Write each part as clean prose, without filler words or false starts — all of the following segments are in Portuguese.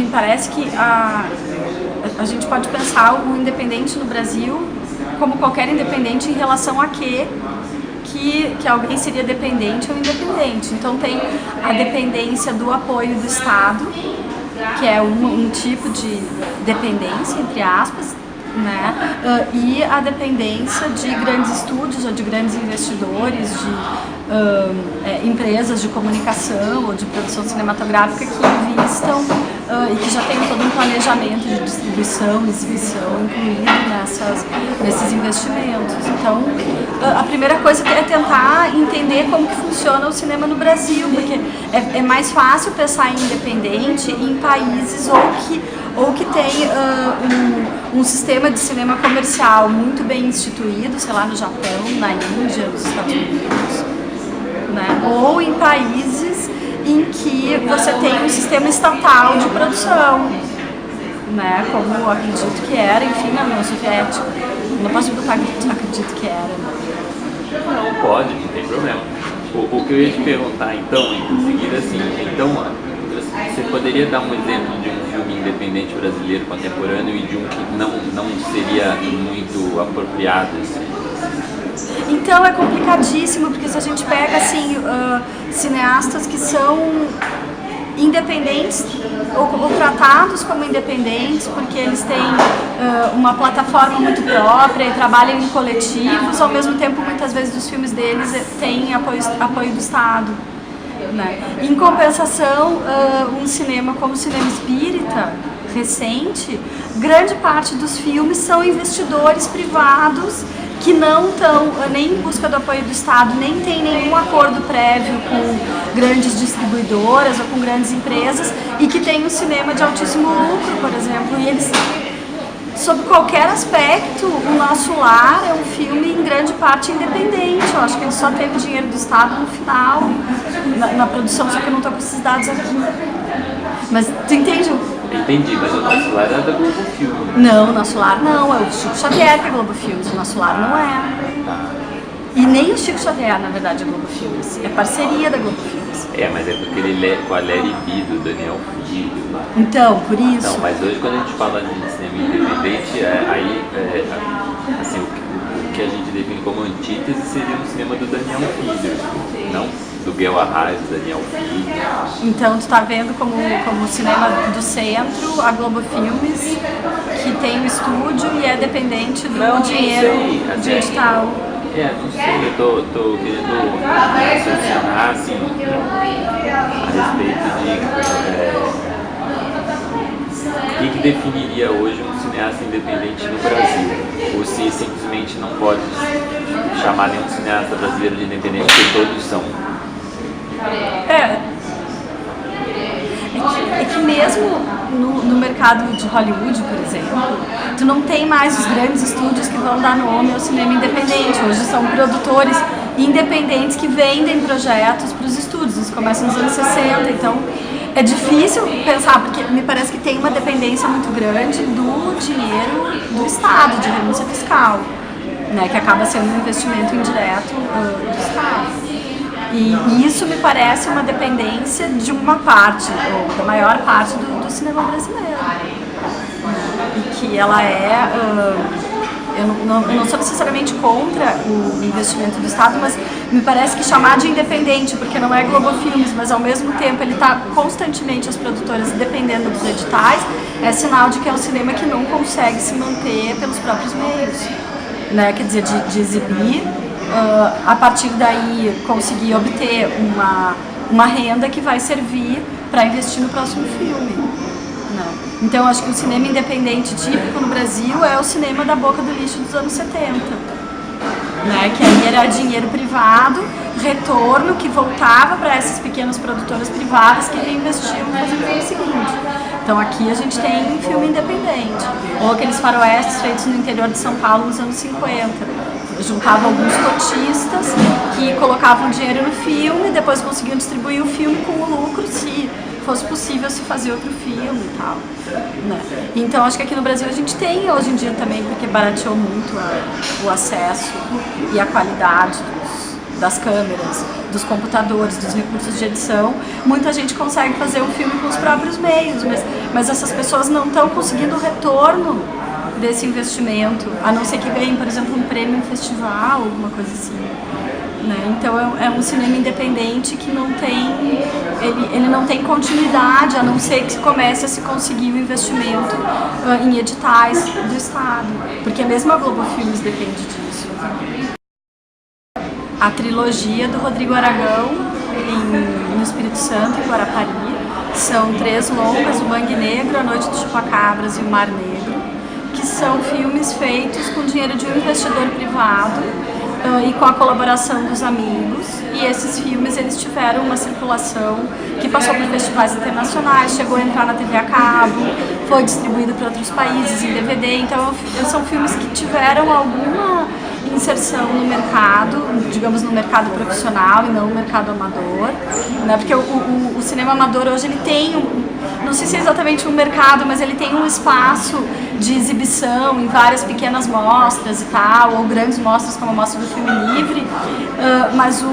me parece que a gente pode pensar o independente no Brasil como qualquer independente em relação a que alguém seria dependente ou independente. Então tem a dependência do apoio do Estado, que é um tipo de dependência, entre aspas, né? E a dependência de grandes estúdios ou de grandes investidores, de empresas de comunicação ou de produção cinematográfica que investam e que já tem todo um planejamento de distribuição, exibição incluído nesses investimentos. Então, a primeira coisa é tentar entender como que funciona o cinema no Brasil, porque é mais fácil pensar em independente em países ou que tem um sistema de cinema comercial muito bem instituído, sei lá, no Japão, na Índia, nos Estados Unidos, né? Ou em países em que você tem um sistema estatal de produção, né? Como eu acredito que era, enfim, na União Soviética. Não posso botar acredito que era. Não pode, não tem problema. O que eu ia te perguntar então, em seguida, assim, então, você poderia dar um exemplo de um filme independente brasileiro contemporâneo e de um que não seria muito apropriado? Assim? Então é complicadíssimo, porque se a gente pega assim, cineastas que são independentes ou tratados como independentes porque eles têm uma plataforma muito própria e trabalham em coletivos, ao mesmo tempo muitas vezes os filmes deles têm apoio do Estado, né? Em compensação, um cinema como o cinema espírita recente, grande parte dos filmes são investidores privados que não estão nem em busca do apoio do Estado, nem tem nenhum acordo prévio com grandes distribuidoras ou com grandes empresas e que tem um cinema de altíssimo lucro, por exemplo, e eles, sob qualquer aspecto, O Nosso Lar é um filme em grande parte independente. Eu acho que ele só teve dinheiro do Estado no final, na produção, só que eu não estou com esses dados aqui. Mas tu entende? Entendi, mas O Nosso Lar é da Globo Filmes. Não, O Nosso Lar não, é o Chico Xavier que é Globo Filmes, O Nosso Lar não é. Tá. E nem o Chico Xavier, na verdade, é Globo Filmes, é parceria da Globo Filmes. Mas é porque ele é com a Léry B, do Daniel Filho. Então, por isso... Não, mas hoje quando a gente fala de cinema independente, assim, o que a gente define como antítese seria um cinema do Daniel Filho, não do Guel Arraes, do Daniel Filho. Então tu tá vendo como o cinema do centro, a Globo Filmes, que tem o estúdio e é dependente do dinheiro de edital. Não sei, eu tô querendo raciocinar assim, a respeito de o que definiria hoje um cineasta independente no Brasil, ou se simplesmente não pode chamar nenhum cineasta brasileiro de independente, porque todos são. É que mesmo no mercado de Hollywood, por exemplo, tu não tem mais os grandes estúdios que vão dar nome ao cinema independente. Hoje são produtores independentes que vendem projetos para os estúdios. Isso começa nos anos 60, então é difícil pensar, porque me parece que tem uma dependência muito grande do dinheiro do Estado, de renúncia fiscal, né, que acaba sendo um investimento indireto do Estado. E isso me parece uma dependência de uma parte, ou da maior parte do cinema brasileiro. E que ela eu não sou necessariamente contra o investimento do Estado, mas me parece que chamar de independente, porque não é Globo Filmes, mas ao mesmo tempo ele está constantemente, as produtoras, dependendo dos editais, é sinal de que é um cinema que não consegue se manter pelos próprios meios, né? Quer dizer, de exibir, a partir daí conseguir obter uma renda que vai servir para investir no próximo filme. Não. Então acho que o cinema independente típico no Brasil é o cinema da boca do lixo dos anos 70. Né? Que aí era dinheiro privado, retorno que voltava para essas pequenas produtoras privadas que reinvestiam no filme seguinte. Então aqui a gente tem filme independente, ou aqueles faroestes feitos no interior de São Paulo nos anos 50. Juntavam alguns cotistas que colocavam dinheiro no filme, depois conseguiam distribuir o filme com o lucro, se fosse possível se fazer outro filme e tal. Né? Então acho que aqui no Brasil a gente tem hoje em dia também, porque barateou muito o acesso e a qualidade das câmeras, dos computadores, dos recursos de edição, muita gente consegue fazer um filme com os próprios meios, mas essas pessoas não estão conseguindo o retorno desse investimento, a não ser que ganhem, por exemplo, um prêmio em festival, alguma coisa assim. Né? Então é um cinema independente que não tem, ele não tem continuidade, a não ser que comece a se conseguir o investimento em editais do Estado, porque mesmo a Globo Filmes depende disso. A trilogia do Rodrigo Aragão no Espírito Santo, em Guarapari, são 3 longas, o Mangue Negro, A Noite dos Chupacabras e o Mar Negro, que são filmes feitos com dinheiro de um investidor privado e com a colaboração dos amigos, e esses filmes eles tiveram uma circulação que passou por festivais internacionais, chegou a entrar na TV a cabo, foi distribuído para outros países em DVD, então são filmes que tiveram alguma inserção no mercado, digamos no mercado profissional e não no mercado amador, né? Porque o cinema amador hoje ele tem não sei se é exatamente um mercado, mas ele tem um espaço de exibição em várias pequenas mostras e tal, ou grandes mostras como a Mostra do Filme Livre, mas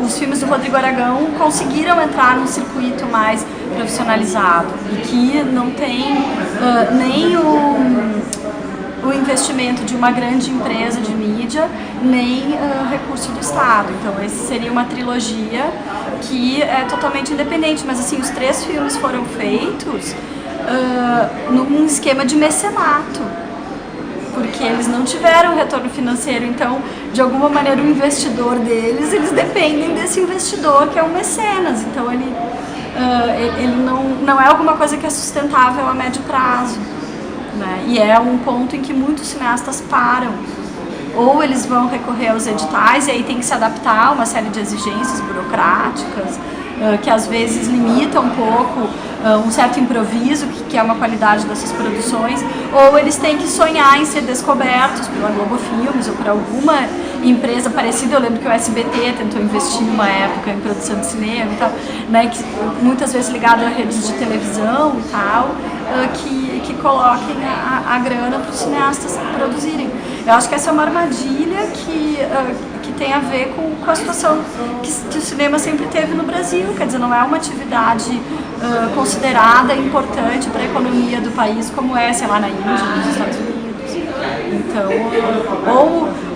os filmes do Rodrigo Aragão conseguiram entrar num circuito mais profissionalizado e que não tem nem o investimento de uma grande empresa de mídia, nem recurso do Estado. Então esse seria uma trilogia que é totalmente independente, mas assim, os 3 filmes foram feitos num esquema de mecenato, porque eles não tiveram retorno financeiro, então de alguma maneira o investidor deles, eles dependem desse investidor que é um mecenas, então ele não é alguma coisa que é sustentável a médio prazo. Né? E é um ponto em que muitos cineastas param. Ou eles vão recorrer aos editais e aí tem que se adaptar a uma série de exigências burocráticas que às vezes limitam um pouco um certo improviso, que é uma qualidade dessas produções, ou eles têm que sonhar em ser descobertos pela Globo Filmes ou por alguma empresa parecida. Eu lembro que o SBT tentou investir numa época em produção de cinema e tal, né, que, muitas vezes ligado a redes de televisão e tal, que coloquem a grana para os cineastas produzirem. Eu acho que essa é uma armadilha que tem a ver com a situação que o cinema sempre teve no Brasil, quer dizer, não é uma atividade considerada importante para a economia do país como é, sei lá, na Índia, nos Estados Unidos. Então,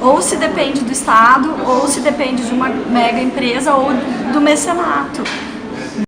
ou se depende do Estado, ou se depende de uma mega empresa ou do mecenato.